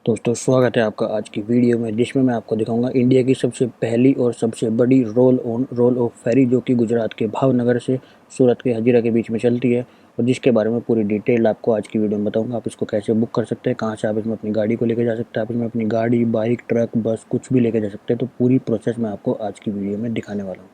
दोस्तों स्वागत है आपका आज की वीडियो में, जिसमें मैं आपको दिखाऊंगा इंडिया की सबसे पहली और सबसे बड़ी रोल ऑफ फेरी जो कि गुजरात के भावनगर से सूरत के हजीरा के बीच में चलती है, और जिसके बारे में पूरी डिटेल आपको आज की वीडियो में बताऊंगा। आप इसको कैसे बुक कर सकते हैं, कहाँ से आप इसमें अपनी गाड़ी को लेकर जा सकते हैं, आप इसमें अपनी गाड़ी, बाइक, ट्रक, बस कुछ भी लेकर जा सकते हैं। तो पूरी प्रोसेस मैं आपको आज की वीडियो में दिखाने वाला हूँ।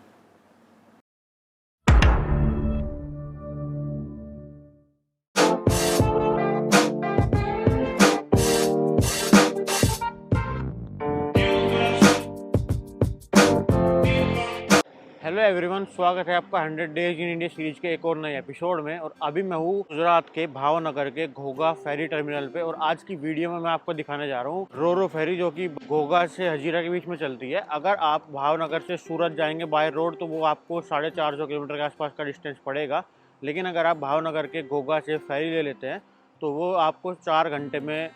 हेलो एवरीवन, स्वागत है आपका 100 डेज इन इंडिया सीरीज के एक और नए एपिसोड में। और अभी मैं हूँ गुजरात के भावनगर के घोघा फेरी टर्मिनल पे, और आज की वीडियो में मैं आपको दिखाने जा रहा हूँ रो फेरी जो कि घोघा से हजीरा के बीच में चलती है। अगर आप भावनगर से सूरत जाएंगे बाय रोड तो वो आपको 450 किलोमीटर के आसपास का डिस्टेंस पड़ेगा, लेकिन अगर आप भावनगर के घोघा से फेरी ले लेते हैं तो वो आपको 4 घंटे में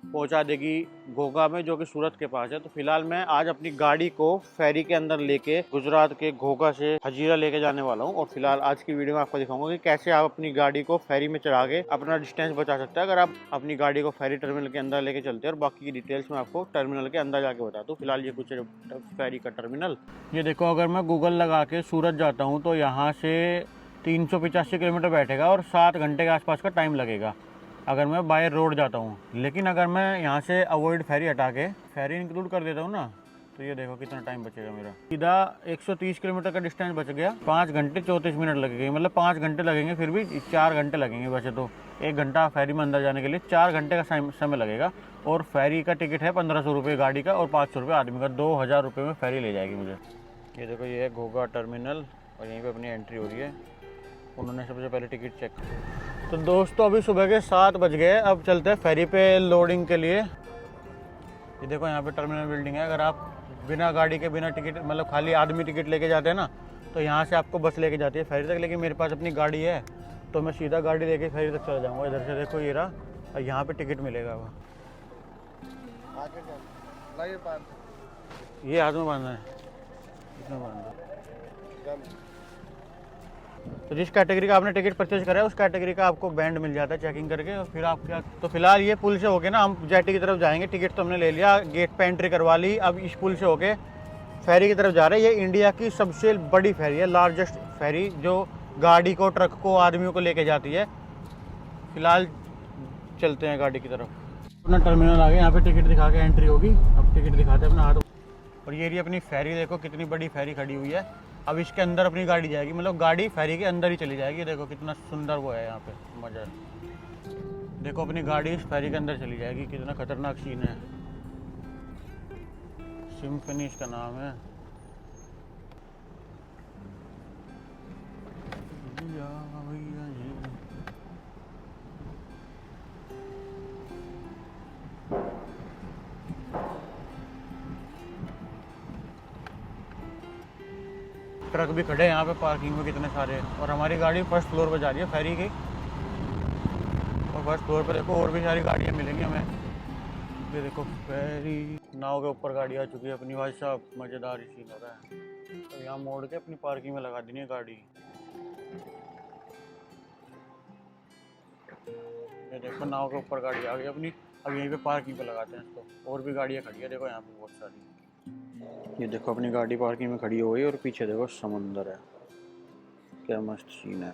पहुंचा देगी घोघा में, जो कि सूरत के पास है। तो फिलहाल मैं आज अपनी गाड़ी को फेरी के अंदर लेके गुजरात के घोघा से हजीरा लेके जाने वाला हूं। और फिलहाल आज की वीडियो में आपको दिखाऊंगा कि कैसे आप अपनी गाड़ी को फेरी में चढ़ा के अपना डिस्टेंस बचा सकते हैं अगर आप अपनी गाड़ी को फेरी टर्मिनल के अंदर लेके चलते हैं। और बाकी की डिटेल्स मैं आपको टर्मिनल के अंदर जाके बताता हूँ। फिलहाल ये कुछ फेरी का टर्मिनल, ये देखो, अगर मैं गूगल लगा के सूरत जाता हूँ तो यहाँ से 385 किलोमीटर बैठेगा और 7 घंटे के आसपास का टाइम लगेगा अगर मैं बाय रोड जाता हूँ। लेकिन अगर मैं यहाँ से अवॉइड फेरी हटा के फेरी इंक्लूड कर देता हूँ ना, तो ये देखो कितना टाइम बचेगा मेरा। सीधा 130 किलोमीटर का डिस्टेंस बच गया। 5 घंटे 34 मिनट लगेंगे, मतलब 5 घंटे लगेंगे, फिर भी 4 घंटे लगेंगे वैसे तो। 1 घंटा फेरी में अंदर जाने के लिए 4 घंटे का समय लगेगा। और फेरी का टिकट है 1500 रुपये गाड़ी का और 500 रुपये आदमी का। 2000 रुपये में फेरी ले जाएगी मुझे। ये देखो, ये है घोघा टर्मिनल और यहीं पर अपनी एंट्री हो रही है। उन्होंने सबसे पहले टिकट चेक। तो दोस्तों अभी सुबह के 7 बज गए, अब चलते हैं फेरी पे लोडिंग के लिए। ये देखो यहाँ पे टर्मिनल बिल्डिंग है। अगर आप बिना गाड़ी के, बिना टिकट, मतलब खाली आदमी टिकट लेके जाते हैं ना, तो यहाँ से आपको बस लेके जाती है फेरी तक। लेकिन मेरे पास अपनी गाड़ी है तो मैं सीधा गाड़ी लेके फेरी तक चला जाऊँगा। इधर से देखो ये रहा, और यहाँ पे टिकट मिलेगा। वो ये हाथ में बांधना है, इसमें बांधना। तो जिस कैटेगरी का आपने टिकट परचेज करा है उस कैटेगरी का आपको बैंड मिल जाता है चेकिंग करके। और फिर आप क्या, तो फिलहाल ये पुल से होके ना हम जेटी की तरफ जाएंगे। टिकट तो हमने ले लिया, गेट पे एंट्री करवा ली। अब इस पुल से होके फेरी की तरफ जा रहे हैं। ये इंडिया की सबसे बड़ी फेरी है, लार्जेस्ट फेरी, जो गाड़ी को, ट्रक को, आदमियों को लेके जाती है। फिलहाल चलते हैं गाड़ी की तरफ। अपना टर्मिनल आ गया, यहाँ पे टिकट दिखा के एंट्री होगी। अब टिकट दिखाते हैं अपना हाथ। और ये रही अपनी फेरी, देखो कितनी बड़ी फेरी खड़ी हुई है। अब इसके अंदर अपनी गाड़ी जाएगी, मतलब गाड़ी फेरी के अंदर ही चली जाएगी। देखो कितना सुंदर वो है यहाँ पे, मजा है। देखो अपनी गाड़ी इस फेरी के अंदर चली जाएगी, कितना खतरनाक सीन है। सिम्फनी इसका नाम है। ट्रक भी खड़े हैं यहाँ पे पार्किंग में कितने सारे। और हमारी गाड़ी फर्स्ट फ्लोर पे जा रही है फेरी की। और फर्स्ट फ्लोर पे देखो और भी सारी गाड़ियाँ मिलेंगी हमें। ये देखो फेरी नाव के ऊपर गाड़ी आ चुकी है अपनी। भाई साहब मज़ेदार सीन हो रहा है। तो यहाँ मोड़ के अपनी पार्किंग में लगा देनी है गाड़ी। ये देखो नाव के ऊपर गाड़ी आ गई अपनी। अब यहीं पे पार्किंग पे लगाते हैं इसको। और भी गाड़ियाँ खड़ी है देखो यहाँ पे बहुत सारी। ये देखो अपनी गाड़ी पार्किंग में खड़ी हो गई और पीछे देखो समुंदर है, क्या मस्त सीन है।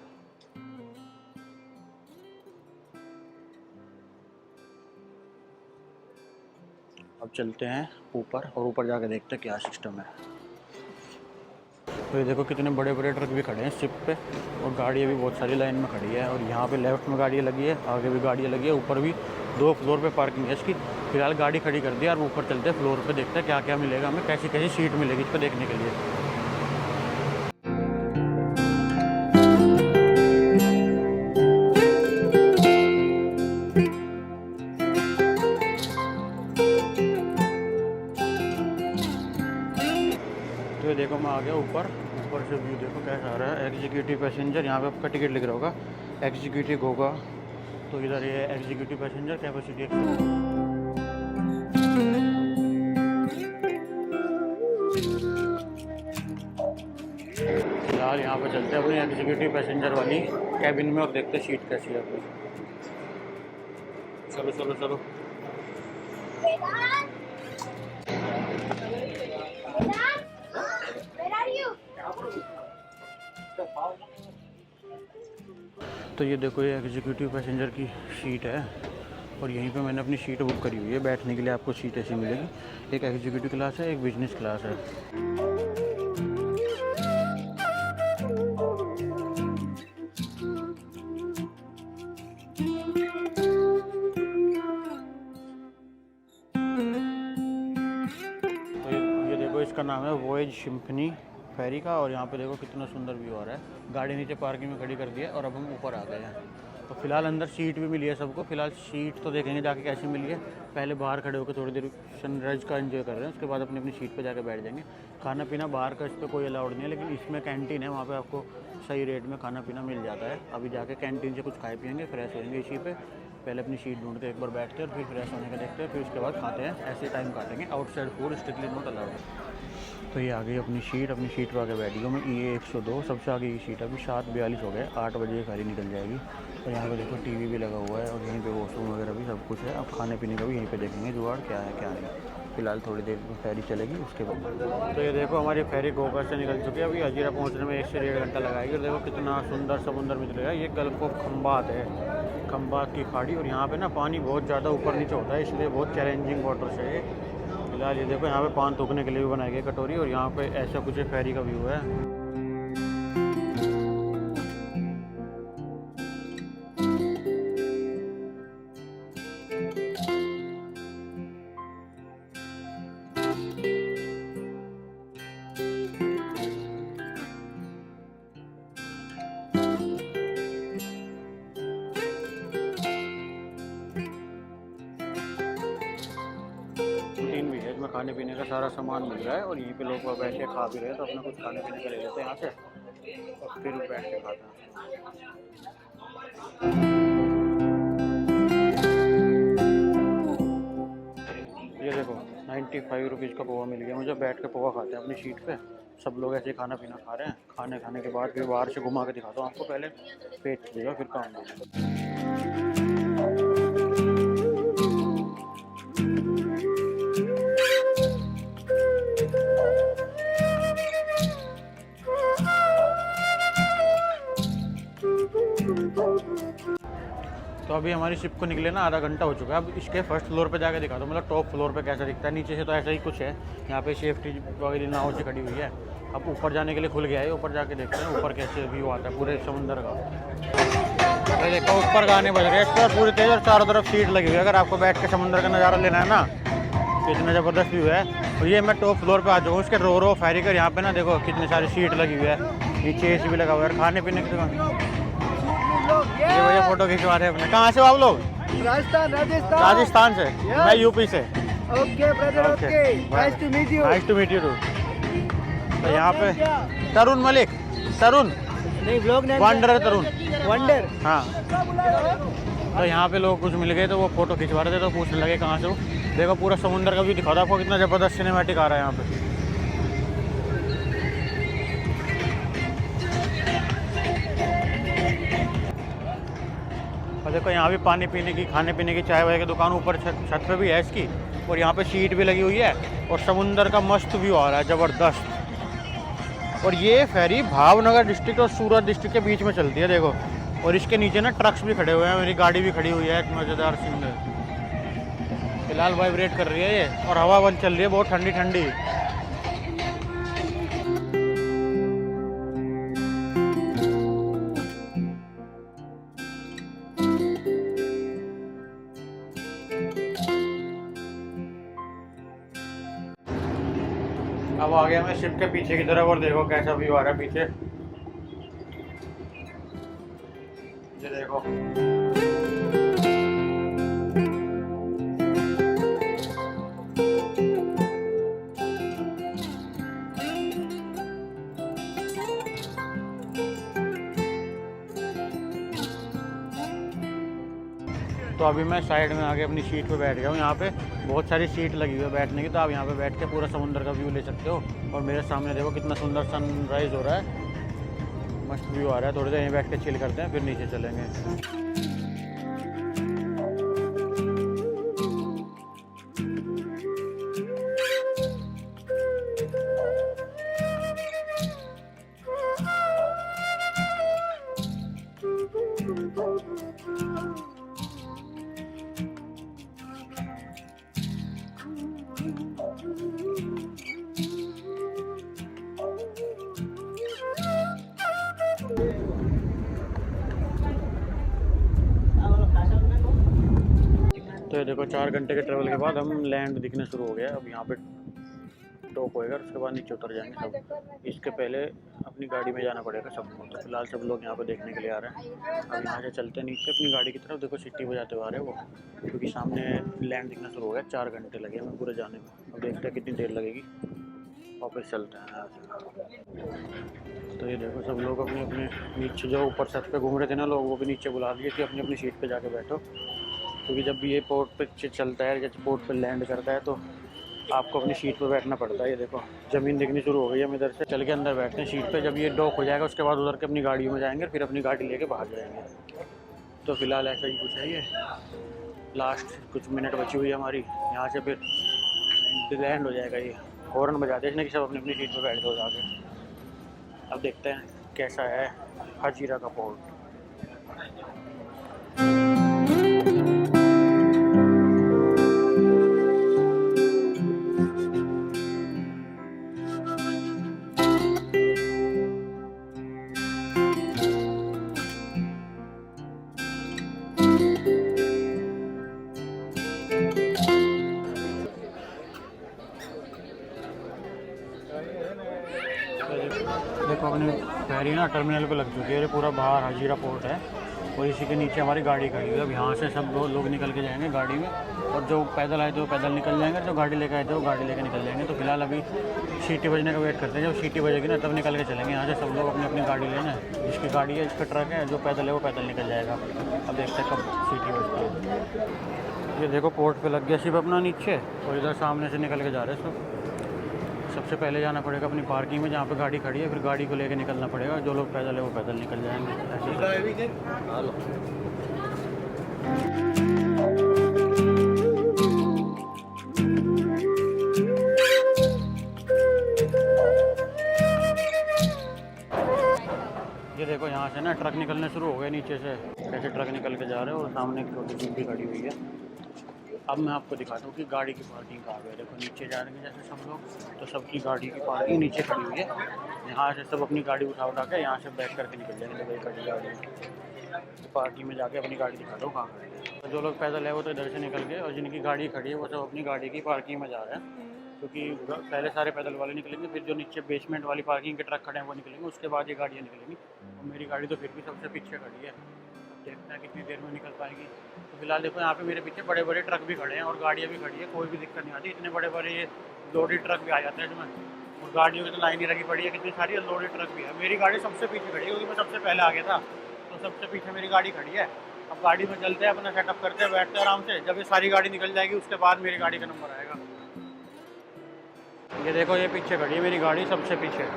अब चलते हैं ऊपर, और ऊपर जाके देखते हैं क्या सिस्टम है। तो ये देखो कितने बड़े बड़े ट्रक भी खड़े हैं शिप पे, और गाड़ियाँ भी बहुत सारी लाइन में खड़ी है। और यहाँ पे लेफ्ट में गाड़ियाँ लगी है, आगे भी गाड़ियाँ लगी है, ऊपर भी 2 फ्लोर पे पार्किंग है इसकी। फिलहाल गाड़ी खड़ी कर दी और ऊपर चलते हैं फ्लोर पे, देखते हैं क्या क्या मिलेगा हमें, कैसी कैसी सीट मिलेगी इस पर देखने के लिए। तो ये देखो मैं आ गया ऊपर। ऊपर से व्यू देखो कैसा आ रहा है। एग्जीक्यूटिव पैसेंजर, यहाँ पे आपका टिकट लिख रहा होगा एग्जीक्यूटिव घोघा। तो इधर ये एग्जीक्यूटिव पैसेंजर कैपेसिटी। फिलहाल यहाँ पे चलते हैं अपनी एग्जीक्यूटिव पैसेंजर वाली कैबिन में और देखते हैं सीट कैसी है। चलो चलो चलो। तो ये देखो, ये एग्जीक्यूटिव पैसेंजर की सीट है और यहीं पे मैंने अपनी सीट बुक करी हुई है। बैठने के लिए आपको सीट ऐसी मिलेगी। एक एग्जीक्यूटिव क्लास है, एक बिजनेस क्लास है। तो ये देखो, इसका नाम है वॉयज सिम्फनी फेरी का। और यहाँ पे देखो कितना सुंदर व्यू आ रहा है। गाड़ी नीचे पार्किंग में खड़ी कर दी है और अब हम ऊपर आ गए हैं। तो फिलहाल अंदर सीट भी मिली है सबको। फिलहाल सीट तो देखेंगे जाके कैसी मिली है। पहले बाहर खड़े होकर थोड़ी देर सनराइज का एंजॉय कर रहे हैं, उसके बाद अपनी अपनी सीट पे जाके बैठ जाएंगे। खाना पीना बाहर का इस पर कोई अलाउड नहीं है, लेकिन इसमें कैंटीन है, वहाँ पे आपको सही रेट में खाना पीना मिल जाता है। अभी जाके कैंटीन से कुछ खाए पियेंगे, फ्रेश होएंगे इसी पे। पहले अपनी सीट ढूंढते एक बार बैठते हैं और फिर फ्रेश होने का देखते हैं, फिर उसके बाद खाते हैं। ऐसे टाइम काटेंगे। Outside food strictly not allowed. तो ये आ गई अपनी सीट पे आके बैठ गई मैं। EA 102 सबसे आगे की सीट है। अभी 7:42 हो गए, 8 बजे गाड़ी निकल जाएगी। और यहाँ पे देखो टीवी भी लगा हुआ है और यहीं पे वॉशरूम वगैरह भी सब कुछ है। अब खाने पीने का भी यहीं पे देखेंगे जुगाड़ क्या है क्या नहीं। फिलहाल थोड़ी देर में फेरी चलेगी, उसके बाद। तो ये देखो, हमारी फेरी घोघा से निकल चुकी है। अभी हजीरा पहुँचने में 1 से 1.5 घंटा लगाएगी। और देखो कितना सुंदर समुद्र मिलेगा। ये गल्फ ऑफ खंबात है, खंबात की खाड़ी। और यहाँ पे ना पानी बहुत ज़्यादा ऊपर नीचे होता है, इसलिए बहुत चैलेंजिंग वाटर्स है। फिलहाल ये देखो, यहाँ पे पान थूकने के लिए भी बनाई गई कटोरी। और यहाँ पे ऐसा कुछ फेरी का व्यू है। कैंटीन भी है, इसमें खाने पीने का सारा सामान मिल रहा है। और यहीं पे लोग बैठ के खा भी रहे हैं, तो अपना कुछ खाने पीने का ले लेते हैं यहाँ से और फिर बैठ के खाते हैं। ये देखो 95 रुपीज़ का पोहा मिल गया मुझे। बैठ के पोहा खाते हैं अपनी सीट पे। सब लोग ऐसे खाना पीना खा रहे हैं। खाने के बाद फिर बाहर से घुमा के दिखाता हूँ आपको। पहले पेट देगा फिर काम देगा। तो अभी हमारी शिप को निकले ना आधा घंटा हो चुका है। अब इसके फर्स्ट फ्लोर पे जाके दिखा दो, मतलब टॉप फ्लोर पे कैसा दिखता है। नीचे से तो ऐसा ही कुछ है, यहाँ पे सेफ्टी वगैरह नाव से खड़ी हुई है। अब ऊपर जाने के लिए खुल गया है, ऊपर जाके देखते हैं ऊपर कैसे व्यू आता है पूरे समुद्र का। तो देखो ऊपर गाने बज रहे हैं इस पर पूरी तेज और चारों तरफ सीट लगी हुई है। अगर आपको बैठ के समुद्र का नज़ारा लेना है ना, इतना ज़बरदस्त व्यू है। और ये मैं टॉप फ्लोर पे आ जाऊँ उसके रो फेरी कर। यहाँ पे ना देखो कितनी सारी सीट लगी हुई है, नीचे AC भी लगा हुआ है। खाने पीने की दुकान। ये भैया फोटो खिंचवा रहे हैं अपने। कहाँ से हो आप लोग? राजस्थान से। मैं UP से। Okay brother, okay, nice to meet you. Nice to meet you too. तो यहाँ पे तरुण मलिक, तरुण नहीं blog name wonder, Tarun wonder. हाँ। तो यहाँ पे लोग कुछ मिल गए तो वो फोटो खिंचवा रहे थे, तो पूछने लगे कहाँ से हो। देखो पूरा समुद्र का व्यू दिखा था आपको, कितना ज़बरदस्त सिनेमैटिक आ रहा है यहाँ पे। और देखो यहाँ भी पानी पीने की, खाने पीने की, चाय वाय की दुकान ऊपर छत पे भी है इसकी। और यहाँ पे सीट भी लगी हुई है और समुंदर का मस्त व्यू आ रहा है, ज़बरदस्त। और ये फेरी भावनगर डिस्ट्रिक्ट और सूरत डिस्ट्रिक्ट के बीच में चलती है देखो। और इसके नीचे ना ट्रक्स भी खड़े हुए हैं, मेरी गाड़ी भी खड़ी हुई है। एक मज़ेदार सीन है। फिलहाल वाइब्रेट कर रही है ये और हवा बंद चल रही है, बहुत ठंडी ठंडी। अब आ गया मैं शिप के पीछे की तरफ और देखो कैसा व्यू आ रहा है पीछे। ये देखो तो अभी मैं साइड में आके अपनी सीट पे बैठ गया हूँ। यहाँ पे बहुत सारी सीट लगी हुई है बैठने की, तो आप यहाँ पे बैठ के पूरा समुद्र का व्यू ले सकते हो। और मेरे सामने देखो कितना सुंदर सनराइज़ हो रहा है, मस्त व्यू आ रहा है। थोड़ी देर यहीं बैठ के चिल करते हैं, फिर नीचे चलेंगे। देखो 4 घंटे के ट्रैवल के बाद हम लैंड दिखने शुरू हो गया। अब यहाँ पे टॉप होएगा, उसके बाद नीचे उतर जाएंगे सब। इसके पहले अपनी गाड़ी में जाना पड़ेगा सबको। तो फिलहाल सब लोग यहाँ पे देखने के लिए आ रहे हैं। अब यहाँ से चलते हैं नीचे अपनी गाड़ी की तरफ। देखो सिटी बजाते हुए आ रहे हैं वो, क्योंकि सामने लैंड दिखना शुरू हो गया। 4 घंटे लगे हमें पूरे जाने में। अब देखते हैं कितनी देर लगेगी। वापस चलते हैं यहाँ से। तो ये देखो सब लोग अपने अपने नीचे जो ऊपर छत पे घूम रहे थे ना लोग, वो भी नीचे बुला दिए कि अपनी अपनी सीट पे जाके बैठो, क्योंकि जब भी ये पोर्ट पे चलता है, जब पोर्ट पे लैंड करता है तो आपको अपनी सीट पे बैठना पड़ता है। ये देखो ज़मीन दिखनी शुरू हो गई है। हम इधर से चल के अंदर बैठते हैं सीट पे। जब ये डॉक हो जाएगा उसके बाद उधर के अपनी गाड़ियों में जाएंगे, फिर अपनी गाड़ी लेके बाहर जाएंगे। तो फिलहाल ऐसा ही कुछ है। ये लास्ट कुछ मिनट बची हुई है हमारी, यहाँ से फिर लैंड हो जाएगा। ये हॉर्न बजाते हैं कि सब अपनी अपनी सीट पे बैठ जाओ जाके। अब देखते हैं कैसा है हजीरा का पोर्ट। देखो अपनी फेरी ना टर्मिनल पे लग चुकी है। ये पूरा बाहर हजीरा पोर्ट है और इसी के नीचे हमारी गाड़ी खड़ी है। अब यहाँ से सब लोग निकल के जाएंगे गाड़ी में, और जो पैदल आए थे वो पैदल निकल जाएंगे, जो गाड़ी लेके आए थे वो गाड़ी लेके निकल जाएंगे। तो फिलहाल अभी सीटी बजने का वेट करते हैं। जब सीटी बजेगी ना तब निकल के चलेंगे यहाँ से। सब लोग अपनी अपनी गाड़ी लेना, जिसकी गाड़ी है, जिसका ट्रक है, जो पैदल है वो पैदल निकल जाएगा। अब देखते हैं कब सीटी बजती है। ये देखो पोर्ट पे लग गया सिर्फ अपना नीचे, और इधर सामने से निकल के जा रहे हैं सब। सबसे पहले जाना पड़ेगा अपनी पार्किंग में जहाँ पे गाड़ी खड़ी है, फिर गाड़ी को लेके निकलना पड़ेगा। जो लोग पैदल है वो पैदल निकल जाएंगे। ये देखो यहाँ से ना ट्रक निकलने शुरू हो गए नीचे से। कैसे ट्रक निकल के जा रहे हैं, और सामने एक छोटी जीप भी खड़ी हुई है। अब मैं आपको दिखाता हूँ कि गाड़ी की पार्किंग कहाँ पे है। देखो नीचे जा रहे हैं जैसे सब लोग, तो सबकी गाड़ी की पार्किंग नीचे खड़ी हुई है। यहाँ से सब अपनी गाड़ी उठा के यहाँ से बैक करके निकल जाएंगे। तो भाई खड़ी गाड़ी है, तो पार्किंग में जाके अपनी गाड़ी दिखाता हूँ कहाँ खड़ी है। तो जो लोग पैदल है वो तो इधर से निकल गए, और जिनकी गाड़ी खड़ी है वो सब अपनी गाड़ी की पार्किंग में जा रहे हैं। क्योंकि पहले सारे पैदल वाले निकलेंगे, फिर जो नीचे बेसमेंट वाली पार्किंग के ट्रक खड़े हैं वो निकलेंगे, उसके बाद ये गाड़ियाँ निकलेंगी। और मेरी गाड़ी तो फिर भी सबसे पीछे खड़ी है। देखते हैं कितनी देर में निकल पाएगी। तो फिलहाल देखो यहाँ पे मेरे पीछे बड़े बड़े ट्रक भी खड़े हैं और गाड़ियाँ भी खड़ी है। कोई भी दिक्कत नहीं आती। इतने बड़े बड़े ये लोडेड ट्रक भी आ जाते हैं इसमें, और गाड़ियों की तो लाइन ही लगी पड़ी है कितनी सारी। लोडेड ट्रक भी है। मेरी गाड़ी सबसे पीछे खड़ी है क्योंकि मैं सबसे पहले आ गया था, तो सबसे पीछे मेरी गाड़ी खड़ी है। अब गाड़ी में चलते हैं, अपना सेटअप करते हैं, बैठते हैं आराम से। जब ये सारी गाड़ी निकल जाएगी उसके बाद मेरी गाड़ी का नंबर आएगा। ये देखो ये पीछे खड़ी है मेरी गाड़ी सबसे पीछे।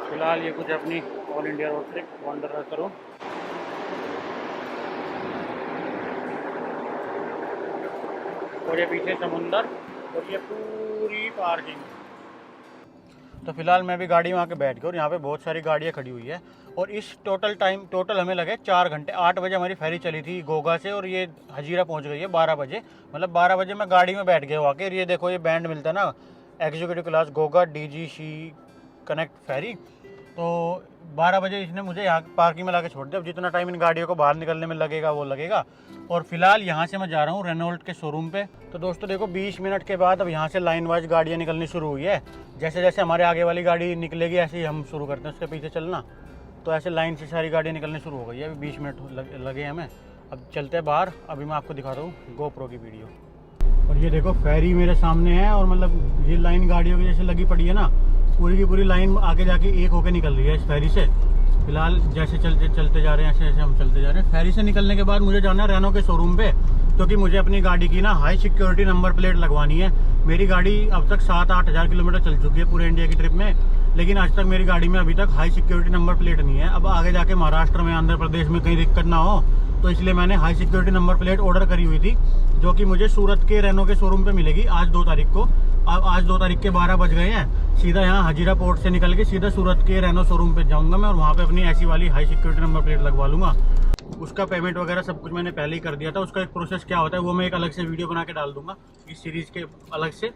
फिलहाल ये कुछ अपनी all India road trip wonder करूँ। और ये पीछे समुंदर, और ये पूरी पार्किंग। तो फिलहाल मैं भी गाड़ी में आके बैठ गया, और यहाँ पे बहुत सारी गाड़ियाँ खड़ी हुई है। और इस टोटल हमें लगे 4 घंटे। 8 बजे हमारी फेरी चली थी गोगा से, और ये हजीरा पहुँच गई है 12 बजे। मतलब 12 बजे मैं गाड़ी में बैठ गया हूँ आके। और ये देखो ये बैंड मिलता है ना, executive class Ghogha DGC connect ferry. तो 12 बजे इसने मुझे यहाँ पार्किंग में ला के छोड़ दिया। अब जितना टाइम इन गाड़ियों को बाहर निकलने में लगेगा वो लगेगा। और फिलहाल यहाँ से मैं जा रहा हूँ रेनॉल्ट के शोरूम पे। तो दोस्तों देखो 20 मिनट के बाद अब यहाँ से लाइन वाइज गाड़ियाँ निकलनी शुरू हुई है। जैसे जैसे हमारे आगे वाली गाड़ी निकलेगी ऐसे ही हम शुरू करते हैं उसके पीछे चलना। तो ऐसे लाइन से सारी गाड़ियाँ निकलनी शुरू हो गई है। अभी 20 मिनट लगे हमें। अब चलते हैं बाहर। अभी मैं आपको दिखाता हूँ GoPro की वीडियो। और ये देखो फेरी मेरे सामने है, और मतलब ये लाइन गाड़ियों की जैसे लगी पड़ी है ना, पूरी की पूरी लाइन आगे जाके एक होके निकल रही है इस फेरी से। फिलहाल जैसे चलते जा रहे हैं ऐसे ऐसे हम चलते जा रहे हैं। फेरी से निकलने के बाद मुझे जाना है रेनो के शोरूम पे, क्योंकि मुझे अपनी गाड़ी की ना हाई सिक्योरिटी नंबर प्लेट लगवानी है। मेरी गाड़ी अब तक 7-8 हज़ार किलोमीटर चल चुकी है पूरे इंडिया की ट्रिप में, लेकिन आज तक मेरी गाड़ी में अभी तक हाई सिक्योरिटी नंबर प्लेट नहीं है। अब आगे जाके महाराष्ट्र में, आंध्र प्रदेश में कहीं दिक्कत ना हो, तो इसलिए मैंने high security number plate order करी हुई थी, जो कि मुझे सूरत के रेनो के शोरूम पे मिलेगी आज 2 तारीख को। अब आज 2 तारीख के 12 बज गए हैं। सीधा यहाँ हजीरा पोर्ट से निकल के सीधा सूरत के रेनो शोरूम पे जाऊँगा मैं, और वहाँ पे अपनी ऐसी वाली हाई सिक्योरिटी नंबर प्लेट लगवा लूँगा। उसका पेमेंट वगैरह सब कुछ मैंने पहले ही कर दिया था। उसका एक प्रोसेस क्या होता है वो मैं एक अलग से वीडियो बना के डाल दूँगा इस सीरीज़ के अलग से।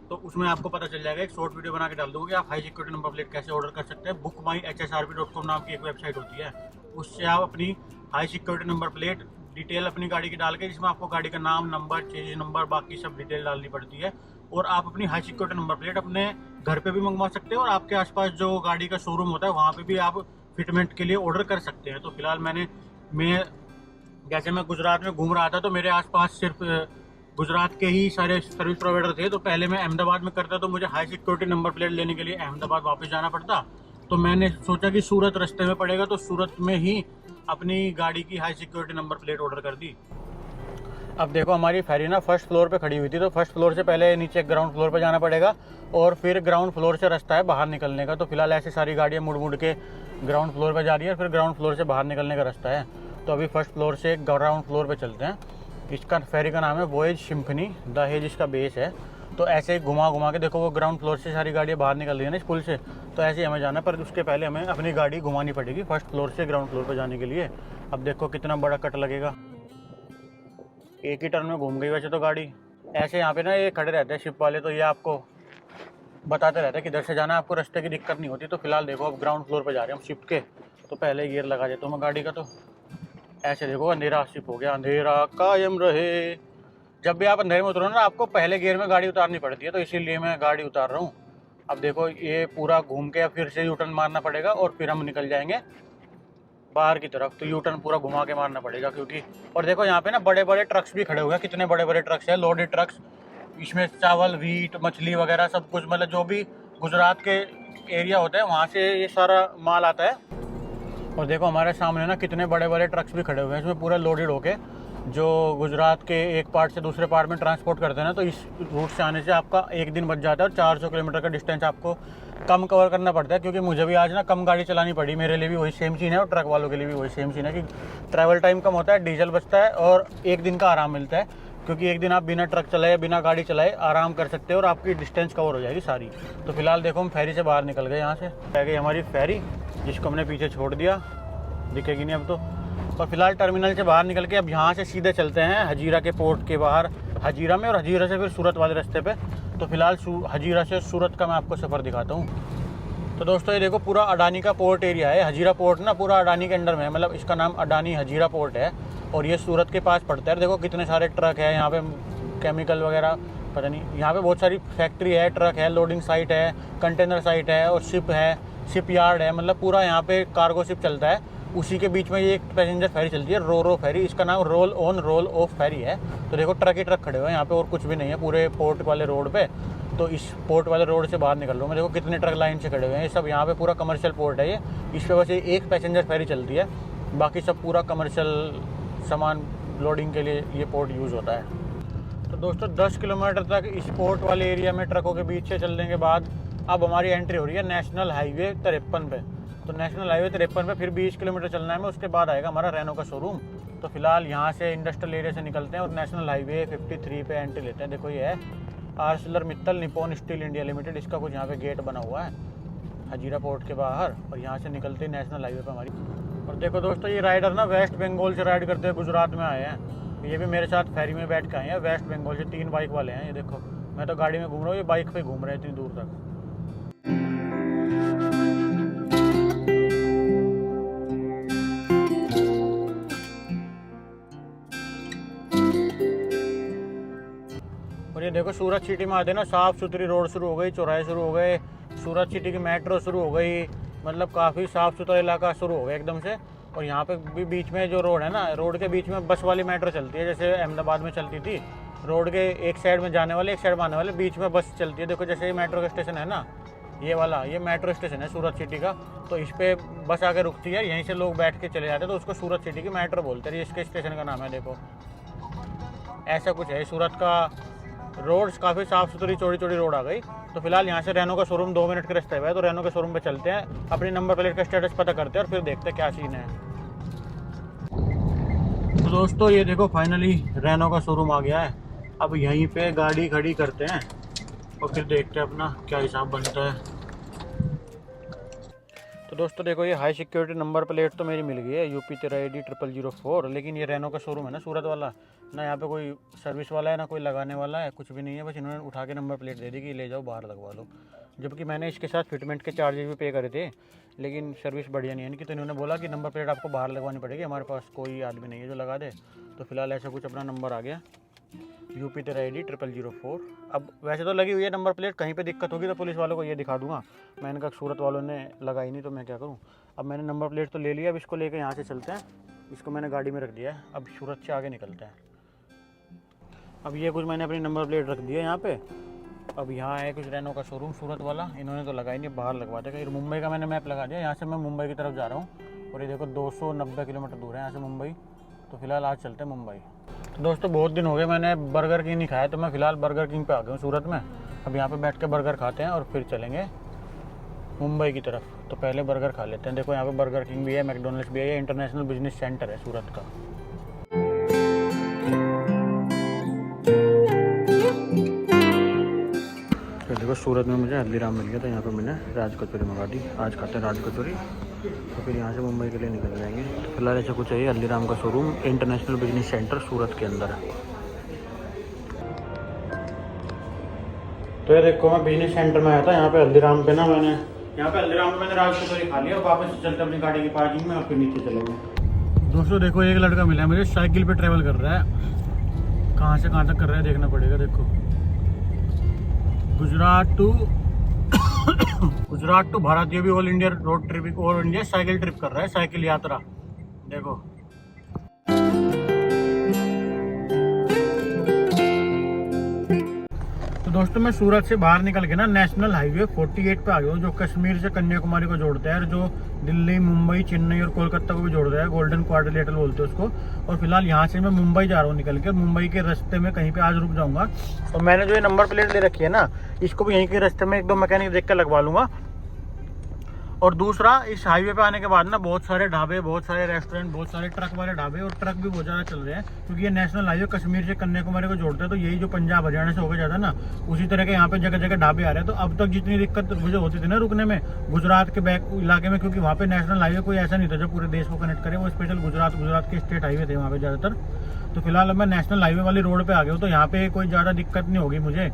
तो उसमें आपको पता चल जाएगा। एक शॉर्ट वीडियो बना के डाल दूँगा कि आप हाई सिक्योरिटी नंबर प्लेट कैसे ऑर्डर कर सकते हैं। bookmyhsrp.com नाम की एक वेबसाइट होती है, उससे आप अपनी high security number plate detail अपनी गाड़ी की डाल के, जिसमें आपको गाड़ी का नाम, नंबर, चेंज नंबर, बाकी सब डिटेल डालनी पड़ती है। और आप अपनी हाई सिक्योरिटी नंबर प्लेट अपने घर पे भी मंगवा सकते हैं और आपके आसपास जो गाड़ी का शोरूम होता है वहाँ पे भी आप फिटमेंट के लिए ऑर्डर कर सकते हैं। तो फिलहाल मैं गुजरात में घूम रहा था तो मेरे आसपास सिर्फ गुजरात के ही सारे सर्विस प्रोवाइडर थे। तो पहले मैं अहमदाबाद में करता तो मुझे हाई सिक्योरिटी नंबर प्लेट लेने के लिए अहमदाबाद वापस जाना पड़ता। तो मैंने सोचा कि सूरत रास्ते में पड़ेगा तो सूरत में ही अपनी गाड़ी की high security number plate order कर दी। अब देखो हमारी फेरी ना फर्स्ट फ्लोर पे खड़ी हुई थी, तो फर्स्ट फ्लोर से पहले नीचे ग्राउंड फ्लोर पे जाना पड़ेगा और फिर ग्राउंड फ्लोर से रास्ता है बाहर निकलने का। तो फिलहाल ऐसी सारी गाड़ियाँ मुड़ मुड़ के ग्राउंड फ्लोर पे जा रही है, फिर ग्राउंड फ्लोर से बाहर निकलने का रास्ता है। तो अभी फर्स्ट फ्लोर से ग्राउंड फ्लोर पे चलते हैं। इसका फेरी का नाम है वॉयज सिम्फनी, दहेज इसका बेस है। तो ऐसे ही घुमा घुमा के देखो वो ग्राउंड फ्लोर से सारी गाड़ियाँ बाहर निकल रही है ना इस पुल से, तो ऐसे ही हमें जाना है। पर उसके पहले हमें अपनी गाड़ी घुमानी पड़ेगी फर्स्ट फ्लोर से ग्राउंड फ्लोर पर जाने के लिए। अब देखो कितना बड़ा कट लगेगा, एक ही टर्न में घूम गई वैसे तो गाड़ी। ऐसे यहाँ पे ना ये खड़े रहते हैं शिप वाले, तो ये आपको बताते रहते हैं किधर से जाना है, आपको रास्ते की दिक्कत नहीं होती। तो फिलहाल देखो अब ग्राउंड फ्लोर पे जा रहे हैं हम शिप के, तो पहले गियर लगा देता हूँ मैं गाड़ी का। तो ऐसे देखो अंधेरा शिप हो गया, अंधेरा कायम रहे। जब भी आप अंधेरे में उतरो ना आपको पहले गियर में गाड़ी उतारनी पड़ती है, तो इसीलिए मैं गाड़ी उतार रहा हूँ। अब देखो ये पूरा घूम के फिर से यू टर्न मारना पड़ेगा और फिर हम निकल जाएंगे बाहर की तरफ। तो यू टर्न पूरा घुमा के मारना पड़ेगा क्योंकि, और देखो यहाँ पे ना बड़े बड़े ट्रक्स भी खड़े हुए हैं, कितने बड़े बड़े ट्रक्स हैं, लोडेड ट्रक्स। इसमें चावल, वीट, मछली वगैरह सब कुछ, मतलब जो भी गुजरात के एरिया होता है वहाँ से ये सारा माल आता है। और देखो हमारे सामने ना कितने बड़े बड़े ट्रक्स भी खड़े हुए हैं, इसमें पूरा लोडेड होके जो गुजरात के एक पार्ट से दूसरे पार्ट में ट्रांसपोर्ट करते हैं ना। तो इस रूट से आने से आपका एक दिन बच जाता है और 400 किलोमीटर का डिस्टेंस आपको कम कवर करना पड़ता है। क्योंकि मुझे भी आज ना कम गाड़ी चलानी पड़ी, मेरे लिए भी वही सेम सीन है और ट्रक वालों के लिए भी वही सेम सीन है कि ट्रैवल टाइम कम होता है, डीजल बचता है और एक दिन का आराम मिलता है। क्योंकि एक दिन आप बिना ट्रक चलाए, बिना गाड़ी चलाए आराम कर सकते हो और आपकी डिस्टेंस कवर हो जाएगी सारी। तो फिलहाल देखो हम फेरी से बाहर निकल गए, यहाँ से रह गई हमारी फेरी जिसको हमने पीछे छोड़ दिया, दिखेगी नहीं अब तो। और फिलहाल टर्मिनल से बाहर निकल के अब यहाँ से सीधे चलते हैं हजीरा के पोर्ट के बाहर, हजीरा में, और हजीरा से फिर सूरत वाले रास्ते पे। तो फिलहाल हजीरा से सूरत का मैं आपको सफ़र दिखाता हूँ। तो दोस्तों ये देखो पूरा अडानी का पोर्ट एरिया है, हजीरा पोर्ट ना पूरा अडानी के अंडर में है, मतलब इसका नाम अडानी हजीरा पोर्ट है और ये सूरत के पास पड़ता है। देखो कितने सारे ट्रक है यहाँ पे, केमिकल वगैरह पता नहीं, यहाँ पे बहुत सारी फैक्ट्री है, ट्रक है, लोडिंग साइट है, कंटेनर साइट है और शिप है, शिप यार्ड है, मतलब पूरा यहाँ पे कार्गो शिप चलता है। उसी के बीच में ये एक पैसेंजर फेरी चलती है, रो फेरी, इसका नाम रोल ऑन रोल ऑफ फेरी है। तो देखो ट्रक ही ट्रक खड़े हुए हैं यहाँ पे और कुछ भी नहीं है पूरे पोर्ट वाले रोड पे। तो इस पोर्ट वाले रोड से बाहर निकल रहा हूँ मैं, देखो कितने ट्रक लाइन से खड़े हुए हैं। ये सब यहाँ पे पूरा कमर्शियल पोर्ट है ये, इस पे बस एक पैसेंजर फेरी चलती है, बाकी सब पूरा कमर्शियल सामान लोडिंग के लिए ये पोर्ट यूज़ होता है। तो दोस्तों 10 किलोमीटर तक इस पोर्ट वाले एरिया में ट्रकों के बीच से चलने के बाद अब हमारी एंट्री हो रही है नेशनल हाईवे 53 पे। तो नेशनल हाईवे 53 पे फिर 20 किलोमीटर चलना है, उसके बाद आएगा हमारा रेनो का शोरूम। तो फिलहाल यहाँ से इंडस्ट्रियल एरिया से निकलते हैं और नेशनल हाईवे 53 पे एंट्री लेते हैं। देखो ये है ArcelorMittal Nippon steel India limited, इसका कुछ यहाँ पे गेट बना हुआ है हजीरा पोर्ट के बाहर, और यहाँ से निकलते ही नेशनल हाईवे पे हमारी। और देखो दोस्तों ये राइडर ना वेस्ट बंगाल से राइड करते हुए गुजरात में आए हैं, ये भी मेरे साथ फेरी में बैठ के आए हैं वेस्ट बंगाल से, 3 बाइक वाले हैं। ये देखो मैं तो गाड़ी में घूम रहा हूँ, ये बाइक पे घूम रहे हैं इतनी दूर तक। और ये देखो सूरत सिटी में आते ना साफ़ सुथरी रोड शुरू हो गई, चौराहे शुरू हो गए, सूरत सिटी की मेट्रो शुरू हो गई, मतलब काफ़ी साफ़ सुथरा इलाका शुरू हो गया एकदम से। और यहाँ पे भी बीच में जो रोड है ना, रोड के बीच में बस वाली मेट्रो चलती है, जैसे अहमदाबाद में चलती थी। रोड के एक साइड में जाने वाले, एक साइड में आने वाले, बीच में बस चलती है। देखो जैसे ये मेट्रो का स्टेशन है ना, ये वाला, ये मेट्रो स्टेशन है सूरत सिटी का। तो इस पर बस आके रुकती है, यहीं से लोग बैठ के चले जाते हैं, तो उसको सूरत सिटी की मेट्रो बोलते हैं। इसके स्टेशन का नाम है, देखो ऐसा कुछ है। सूरत का रोड्स काफ़ी साफ़ सुथरी चौड़ी चौड़ी रोड आ गई। तो फिलहाल यहाँ से रेनो का शोरूम 2 मिनट के रास्ते है, तो रेनो के शोरूम पे चलते हैं, अपनी नंबर प्लेट का स्टेटस पता करते हैं और फिर देखते हैं क्या सीन है। तो दोस्तों ये देखो फाइनली रेनो का शोरूम आ गया है। अब यहीं पे गाड़ी खड़ी करते हैं और फिर देखते हैं अपना क्या हिसाब बनता है। तो दोस्तों देखो, ये हाई सिक्योरिटी नंबर प्लेट तो मेरी मिल गई है, यूपी 13ID0004। लेकिन ये रेनो का शोरूम है ना सूरत वाला, ना यहाँ पे कोई सर्विस वाला है ना कोई लगाने वाला है, कुछ भी नहीं है। बस इन्होंने उठा के नंबर प्लेट दे दी कि ले जाओ बाहर लगवा लो। जबकि मैंने इसके साथ फिटमेंट के चार्जेस भी पे करे थे, लेकिन सर्विस बढ़िया नहीं है इनकी। तो इन्होंने बोला कि नंबर प्लेट आपको बाहर लगवानी पड़ेगी, हमारे पास कोई आदमी नहीं है जो लगा दे। तो फिलहाल ऐसा कुछ अपना नंबर आ गया, यूपी 13ID0004। अब वैसे तो लगी हुई है नंबर प्लेट, कहीं पे दिक्कत होगी तो पुलिस वालों को ये दिखा दूंगा। मैंने कहा सूरत वालों ने लगाई नहीं तो मैं क्या करूं। अब मैंने नंबर प्लेट तो ले लिया, अब इसको लेके यहाँ से चलते हैं। इसको मैंने गाड़ी में रख दिया है, अब सूरत से आगे निकलते हैं। अब ये कुछ मैंने अपनी नंबर प्लेट रख दी है यहाँ पे। अब यहाँ है कुछ रेनो का शोरूम सूरत वाला, इन्होंने तो लगाई नहीं, बाहर लगवा देगा। ये मुंबई का मैंने मैप लगा दिया, यहाँ से मैं मुंबई की तरफ जा रहा हूँ। और ये देखो 290 किलोमीटर दूर है यहाँ से मुंबई। तो फिलहाल आज चलते हैं मुंबई। तो दोस्तों बहुत दिन हो गए मैंने बर्गर किंग नहीं खाया, तो मैं फ़िलहाल बर्गर किंग पे आ गया हूँ सूरत में। अब यहाँ पे बैठ के बर्गर खाते हैं और फिर चलेंगे मुंबई की तरफ। तो पहले बर्गर खा लेते हैं। देखो यहाँ पे बर्गर किंग भी है, मैकडोनल्ड्स भी है, ये इंटरनेशनल बिजनेस सेंटर है सूरत का। तो देखो सूरत में मुझे हल्दीराम मिल गया, तो यहाँ पे मैंने राज कचौरी मंगा दी। आज खाते हैं राज कचौरी, तो फिर यहाँ से मुंबई के लिए निकल जाएंगे। तो फिलहाल ऐसा कुछ है, हल्दीराम का शोरूम इंटरनेशनल बिजनेस सेंटर सूरत के अंदर है। तो ये देखो मैं बिजनेस सेंटर में आया था, यहाँ पे हल्दीराम पे ना मैंने राज कचौरी खा लिया और वापस चलते अपनी गाड़ी की पार्किंग में और फिर नीचे चलेंगे। दोस्तों देखो एक लड़का मिला है मुझे, साइकिल पे ट्रेवल कर रहा है। कहाँ से कहाँ तक कर रहा है देखना पड़ेगा। देखो गुजरात टू भारत, ये भी all India road trip, all India cycle trip कर रहा है, साइकिल यात्रा। देखो तो दोस्तों मैं सूरत से बाहर निकल के ना नेशनल हाईवे 48 पे आ गया हूँ, जो कश्मीर से कन्याकुमारी को जोड़ता है और जो दिल्ली, मुंबई, चेन्नई और कोलकाता को भी जोड़ता है। गोल्डन क्वाड्रिलेटरल बोलते हैं उसको। और फिलहाल यहाँ से मैं मुंबई जा रहा हूँ निकल के। मुंबई के रास्ते में कहीं पे आज रुक जाऊंगा। और मैंने जो ये नंबर प्लेट ले रखी है ना, इसको भी यहीं के रास्ते में एक दो मैकेनिक देख कर लगवा लूंगा। और दूसरा, इस हाईवे पे आने के बाद ना बहुत सारे ढाबे, बहुत सारे रेस्टोरेंट, बहुत सारे ट्रक वाले ढाबे, और ट्रक भी बहुत ज़्यादा चल रहे हैं, क्योंकि ये नेशनल हाईवे कश्मीर से कन्याकुमारी को जोड़ता है। तो यही जो पंजाब हरियाणा से होकर जाता है ना, उसी तरह के यहाँ पे जगह जगह ढाबे आ रहे हैं। तो अब तक जितनी दिक्कत मुझे होती थी ना रुकने में गुजरात के बैक इलाके में, क्योंकि वहाँ पे नेशनल हाईवे कोई ऐसा नहीं था जो पूरे देश को कनेक्ट करे, वो स्पेशल गुजरात के स्टेट हाईवे थे वहाँ पे ज़्यादातर। तो फिलहाल अब मैं नेशनल हाईवे वाली रोड पर आ गया हूँ, तो यहाँ पे कोई ज़्यादा दिक्कत नहीं होगी मुझे।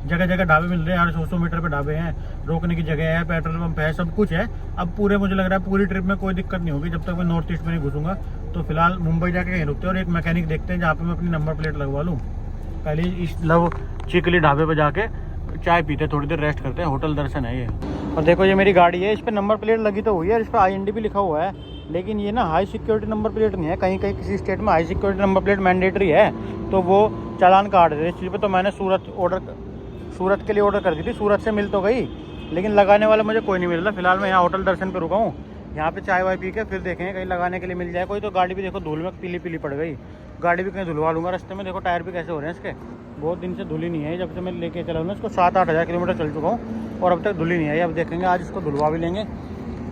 जगह जगह ढाबे मिल रहे हैं, 100 मीटर पे ढाबे हैं, रोकने की जगह है, पेट्रोल पंप है, सब कुछ है। अब पूरे मुझे लग रहा है पूरी ट्रिप में कोई दिक्कत नहीं होगी जब तक मैं नॉर्थ ईस्ट में नहीं घुसूंगा। तो फिलहाल मुंबई जाके कहीं रुकते हैं और एक मैकेनिक देखते हैं जहाँ पे मैं अपनी नंबर प्लेट लगवा लूँ। पहले इस लव चिकली ढाबे पर जाके चाय पीते, थोड़ी देर रेस्ट करते हैं। होटल दर्शन है ये। और देखो ये मेरी गाड़ी है, इस पर नंबर प्लेट लगी तो हुई है, इस पर IND भी लिखा हुआ है, लेकिन ये ना हाई सिक्योरिटी नंबर प्लेट नहीं है। कहीं कहीं किसी स्टेट में high security number plate mandatory है, तो वो चालान काट देते। इस चीज़ पर तो मैंने सूरत के लिए ऑर्डर कर दी थी। सूरत से मिल तो गई, लेकिन लगाने वाला मुझे कोई नहीं मिल रहा। फिलहाल मैं यहाँ होटल दर्शन पे रुका हूँ, यहाँ पे चाय वाय पी के फिर देखेंगे कहीं लगाने के लिए मिल जाए कोई। तो गाड़ी भी देखो धूल में पीली पीली पड़ गई, गाड़ी भी कहीं धुलवा लूँगा रास्ते में। देखो टायर भी कैसे हो रहे हैं इसके, बहुत दिन से धुली नहीं है। जब से मैं लेके चला हूँ ना इसको 7-8 हज़ार किलोमीटर चल चुका हूँ और अब तक धुली नहीं है। अब देखेंगे, आज इसको धुलवा भी लेंगे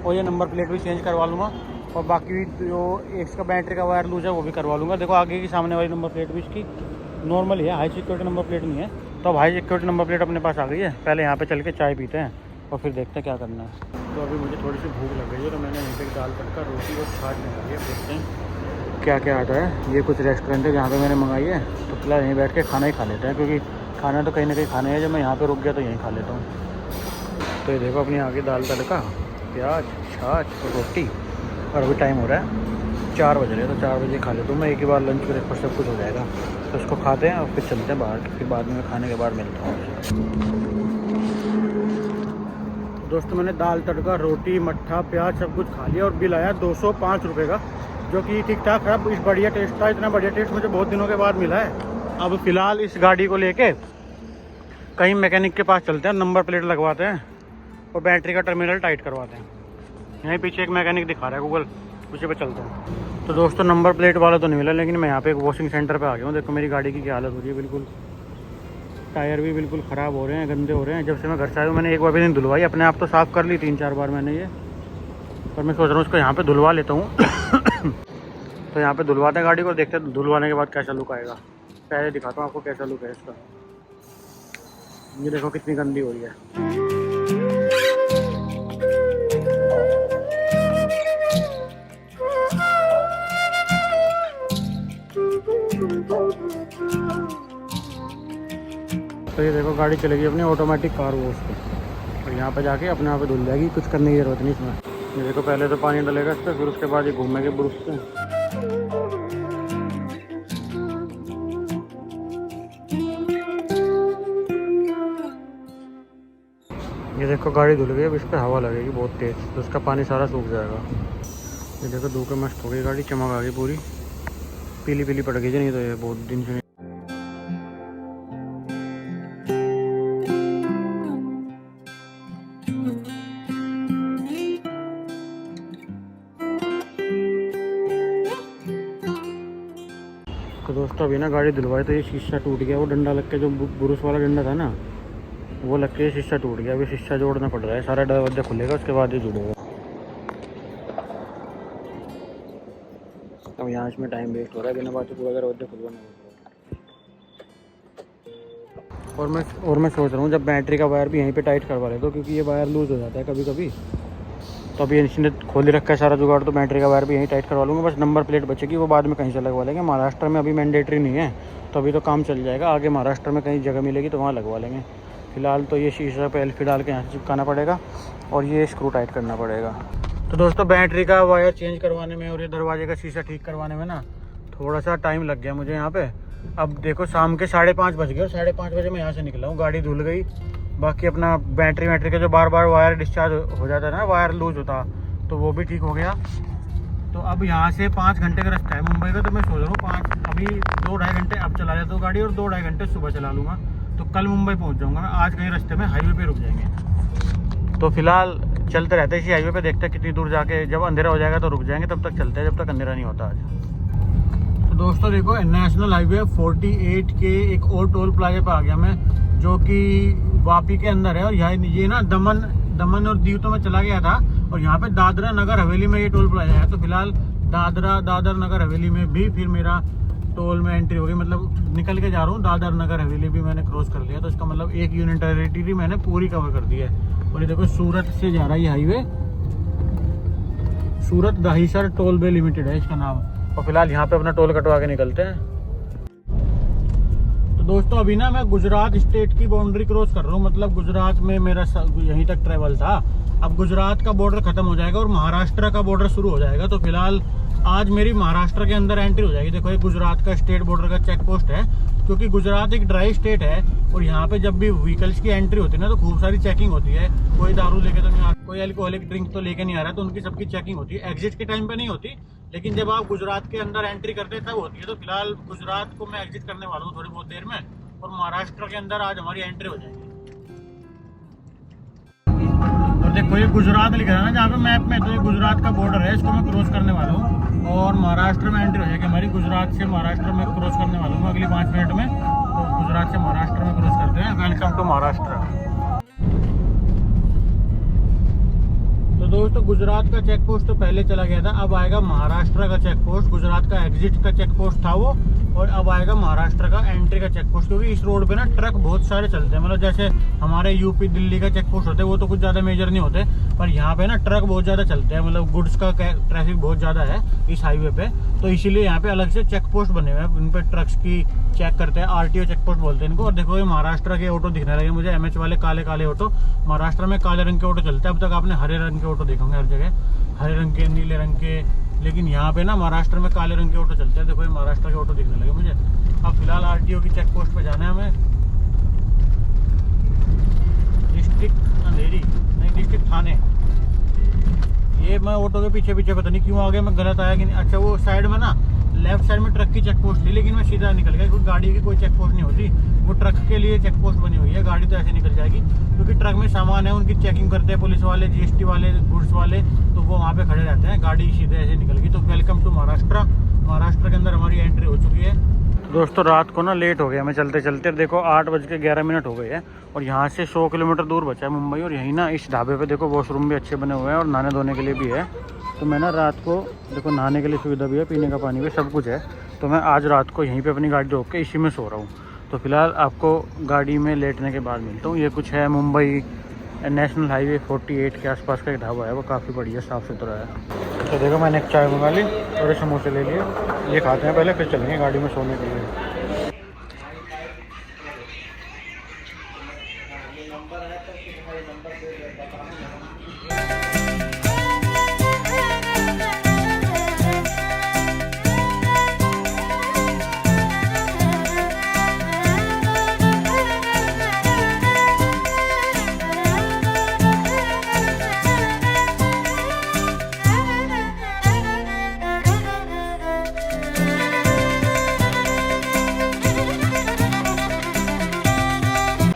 और ये नंबर प्लेट भी चेंज करवा लूँगा। और बाकी जो इसका बैटरी का वायर लूज है वो भी करवा लूँगा। देखो आगे की सामने वाली नंबर प्लेट भी इसकी नॉर्मल है, हाई सिक्योरिटी नंबर प्लेट नहीं है। तो अब हाई सिक्योरिटी नंबर प्लेट अपने पास आ गई है। पहले यहाँ पे चल के चाय पीते हैं और फिर देखते हैं क्या करना है। तो अभी मुझे थोड़ी सी भूख लग गई है, तो मैंने यहीं पे दाल तड़का, रोटी और छाछ मंगाई है। देखते हैं क्या क्या आता है। ये कुछ रेस्टोरेंट है जहाँ पे मैंने मंगाई है, तो फिलहाल यहीं बैठ के खाना ही खा लेते हैं, क्योंकि खाना तो कहीं ना कहीं खाना है। जब मैं यहाँ पर रुक गया तो यहीं खा लेता हूँ। तो ये देखो अपनी आगे दाल तड़का, प्याज, छाछ और रोटी। और अभी टाइम हो रहा है 4 बज रहे हैं, तो 4 बजे खा लेता हूँ मैं। एक ही बार लंच ब्रेकफास्ट सब कुछ हो जाएगा। तो उसको खाते हैं और फिर चलते हैं बाहर, फिर बाद में खाने के बाद मिलता हूँ। दोस्तों मैंने दाल तड़का, रोटी, मट्ठा, प्याज सब कुछ खा लिया और बिल आया 205 रुपये का, जो कि ठीक ठाक है। इस बढ़िया टेस्ट था, इतना बढ़िया टेस्ट मुझे बहुत दिनों के बाद मिला है। अब फिलहाल इस गाड़ी को लेके कहीं मैकेनिक के पास चलते हैं, नंबर प्लेट लगवाते हैं और बैटरी का टर्मिनल टाइट करवाते हैं। यहीं पीछे एक मैकेनिक दिखा रहा है गूगल, उसी पे चलते हैं। तो दोस्तों नंबर प्लेट वाला तो नहीं मिला, लेकिन मैं यहाँ पे एक वॉशिंग सेंटर पे आ गया हूँ। देखो मेरी गाड़ी की क्या हालत हो रही है, बिल्कुल टायर भी बिल्कुल ख़राब हो रहे हैं, गंदे हो रहे हैं। जब से मैं घर से आया हूँ मैंने एक बार भी नहीं धुलवाई, अपने आप तो साफ़ कर ली 3-4 बार मैंने ये, पर मैं सोच रहा हूँ उसको यहाँ पे धुलवा लेता हूँ। तो यहाँ पे धुलवाते हैं गाड़ी को, देखते हैं धुलवाने के बाद कैसा लुक आएगा। पहले दिखाता हूँ आपको कैसा लुक है इसका। ये देखो कितनी गंदी हो रही है। दोस्तों ये देखो गाड़ी चलेगी अपनी ऑटोमेटिक कार वॉश पे, और यहाँ पे जाके अपने आप धुल जाएगी, कुछ करने की ज़रूरत नहीं इसमें। ये देखो पहले तो पानी डलेगा इस पर, फिर उसके बाद ये घूमेंगे ब्रश पे। ये देखो गाड़ी धुल गई, अब इस पर हवा लगेगी बहुत तेज़, तो उसका पानी सारा सूख जाएगा। ये देखो धो के मस्त हो गई गाड़ी, चमक आ गई पूरी, पीली पीली पड़ गई। नहीं तो ये बहुत दिन से तो दोस्तों अभी ना गाड़ी धुलवाई तो ये शीशा टूट गया, वो डंडा लग के, जो ब्रुश वाला डंडा था ना वो लग के शीशा टूट गया। अभी शीशा जोड़ना पड़ रहा है, सारा दरवाजा खुलेगा उसके बाद ही जुड़ेगा। अब यहाँ इसमें टाइम वेस्ट हो रहा है, बिना बात पूरा दरवाजा खुलवाना पड़। और मैं सोच रहा हूँ जब बैटरी का वायर भी यहीं पे टाइट करवा ले दो, क्योंकि ये वायर लूज़ हो जाता है कभी कभी। तो अभी इसने खोल ही रखा है सारा जुगाड़, तो बैटरी का वायर भी यहीं टाइट करवा लूँगा। बस नंबर प्लेट बचेगी, वो बाद में कहीं से लगवा लेंगे। महाराष्ट्र में अभी मैंडेटरी नहीं है, तो अभी तो काम चल जाएगा। आगे महाराष्ट्र में कहीं जगह मिलेगी तो वहाँ लगवा लेंगे। फिलहाल तो ये शीशा पे एल्फी डाल के यहाँ से चिपकाना पड़ेगा, और ये स्क्रू टाइट करना पड़ेगा। तो दोस्तों बैटरी का वायर चेंज करवाने में और ये दरवाजे का शीशा ठीक करवाने में ना थोड़ा सा टाइम लग गया मुझे यहाँ पे। अब देखो शाम के 5:30 बज गए, और 5:30 बजे मैं यहाँ से निकला हूँ, गाड़ी धुल गई। बाकी अपना बैटरी का जो बार बार वायर डिस्चार्ज हो जाता है ना, वायर लूज होता, तो वो भी ठीक हो गया। तो अब यहाँ से 5 घंटे का रास्ता है मुंबई का, तो मैं सोच रहा हूँ अभी 2-2.5 घंटे अब चला जाता हूँ गाड़ी, और 2-2.5 घंटे सुबह चला लूँगा, तो कल मुंबई पहुँच जाऊँगा मैं। आज कहीं रास्ते में हाईवे पे रुक जाएंगे। तो फिलहाल चलते रहते हैं इसी हाईवे पे, देखते हैं कितनी दूर जाके, जब अंधेरा हो जाएगा तो रुक जाएंगे, तब तक चलते हैं जब तक अंधेरा नहीं होता आज। तो दोस्तों देखो नेशनल हाईवे 48 के एक और टोल प्लाजा पे आ गया मैं, जो कि वापी के अंदर है। और ये ना दमन और दीव तो मैं चला गया था, और यहाँ पे दादरा नगर हवेली में ये टोल प्लाजा है। तो फिलहाल दादर नगर हवेली में भी फिर मेरा टोल में एंट्री हो गई, मतलब निकल के जा रहा हूँ। दादर नगर हवेली भी मैंने क्रॉस कर लिया, तो इसका मतलब एक यूनियन टेरिटरी मैंने पूरी कवर कर दी है। और ये देखो सूरत से जा रहा है ये हाईवे, सूरत दहीसर टोल वे लिमिटेड है इसका नाम। और फिलहाल यहाँ पे अपना टोल कटवा के निकलते हैं। तो दोस्तों अभी ना मैं गुजरात स्टेट की बाउंड्री क्रॉस कर रहा हूँ, मतलब गुजरात में मेरा यहीं तक ट्रेवल था। अब गुजरात का बॉर्डर खत्म हो जाएगा और महाराष्ट्र का बॉर्डर शुरू हो जाएगा। तो फिलहाल आज मेरी महाराष्ट्र के अंदर एंट्री हो जाएगी। देखो ये गुजरात का स्टेट बॉर्डर का चेक पोस्ट है, क्योंकि गुजरात एक ड्राई स्टेट है, और यहाँ पे जब भी व्हीकल्स की एंट्री होती है ना, तो खूब सारी चेकिंग होती है। कोई दारू लेके तो नहीं आ, कोई अल्कोहलिक ड्रिंक तो लेके नहीं आ रहा, तो उनकी सबकी चेकिंग होती है। एग्जिट के टाइम पे नहीं होती, लेकिन जब आप गुजरात के अंदर एंट्री करते हैं तब होती है। तो फिलहाल गुजरात को मैं एग्जिट करने वाला हूँ थोड़ी बहुत देर में, और महाराष्ट्र के अंदर आज हमारी एंट्री हो जाएगी। और देखो ये गुजरात लिखा है ना जहाँ पे मैप में, तो ये गुजरात का बॉर्डर है, इसको मैं क्रॉस करने वाला हूँ, और महाराष्ट्र में एंट्री हो जाएगी हमारी। गुजरात से महाराष्ट्र में क्रॉस करने वाला हूँ अगली 5 मिनट में। तो गुजरात से महाराष्ट्र में क्रॉस करते हैं। Welcome to Maharashtra. तो दोस्तों गुजरात का चेक पोस्ट तो पहले चला गया था, अब आएगा महाराष्ट्र का चेक पोस्ट। गुजरात का एग्जिट का चेक पोस्ट था वो, और अब आएगा महाराष्ट्र का एंट्री का चेक पोस्ट। क्योंकि इस रोड पे ना ट्रक बहुत सारे चलते हैं, मतलब जैसे हमारे यूपी दिल्ली का चेक पोस्ट होते हैं वो तो कुछ ज़्यादा मेजर नहीं होते, पर यहाँ पे ना ट्रक बहुत ज़्यादा चलते हैं, मतलब गुड्स का ट्रैफिक बहुत ज़्यादा है इस हाईवे पे। तो इसीलिए यहाँ पे अलग से चेक पोस्ट बने हुए हैं, उन पर ट्रक्स की चेक करते हैं, RTO चेक पोस्ट बोलते हैं इनको। और देखो ये महाराष्ट्र के ऑटो दिखने लगे मुझे, MH वाले काले काले ऑटो। महाराष्ट्र में काले रंग के ऑटो चलते हैं, अब तक आपने हरे रंग के ऑटो देखेंगे हर जगह, हरे रंग के, नीले रंग के, लेकिन यहाँ पे ना महाराष्ट्र में काले रंग के ऑटो चलते हैं। देखो ये महाराष्ट्र के ऑटो दिखने लगे मुझे। अब फिलहाल RTO की चेक पोस्ट पे जाना है हमें। डिस्ट्रिक्ट अंधेरी नहीं, डिस्ट्रिक्ट थाने। ये मैं ऑटो के पीछे पीछे पता नहीं क्यों आ गया, मैं गलत आया कि नहीं। अच्छा वो साइड में ना लेफ्ट साइड में ट्रक की चेक पोस्ट थी, लेकिन मैं सीधा निकल गया, क्योंकि गाड़ी की कोई चेक पोस्ट नहीं होती, वो ट्रक के लिए चेक पोस्ट बनी हुई है। गाड़ी तो ऐसे निकल जाएगी, क्योंकि ट्रक में सामान है, उनकी चेकिंग करते हैं पुलिस वाले, GST वाले, गुड्स वाले, तो वो वहाँ पे खड़े रहते हैं। गाड़ी सीधे ऐसे निकल गई। तो वेलकम टू महाराष्ट्र। महाराष्ट्र के अंदर हमारी एंट्री हो चुकी है। दोस्तों रात को ना लेट हो गया मैं चलते चलते, देखो 8:11 हो गए हैं, और यहाँ से 100 किलोमीटर दूर बचा है मुंबई। और यहीं ना इस ढाबे पे देखो वॉशरूम भी अच्छे बने हुए हैं, और नहाने धोने के लिए भी है। तो मैं ना रात को देखो नहाने के लिए सुविधा भी है, पीने का पानी भी, सब कुछ है। तो मैं आज रात को यहीं पे अपनी गाड़ी रोक के इसी में सो रहा हूँ। तो फिलहाल आपको गाड़ी में लेटने के बाद मिलता हूँ। ये कुछ है मुंबई नेशनल हाईवे 48 के आसपास का एक ढाबा है, वो काफ़ी बढ़िया साफ़ सुथरा है। तो देखो मैंने एक चाय मंगा ली और समोसे ले लिए, ये खाते हैं पहले, फिर चलेंगे गाड़ी में सोने के लिए।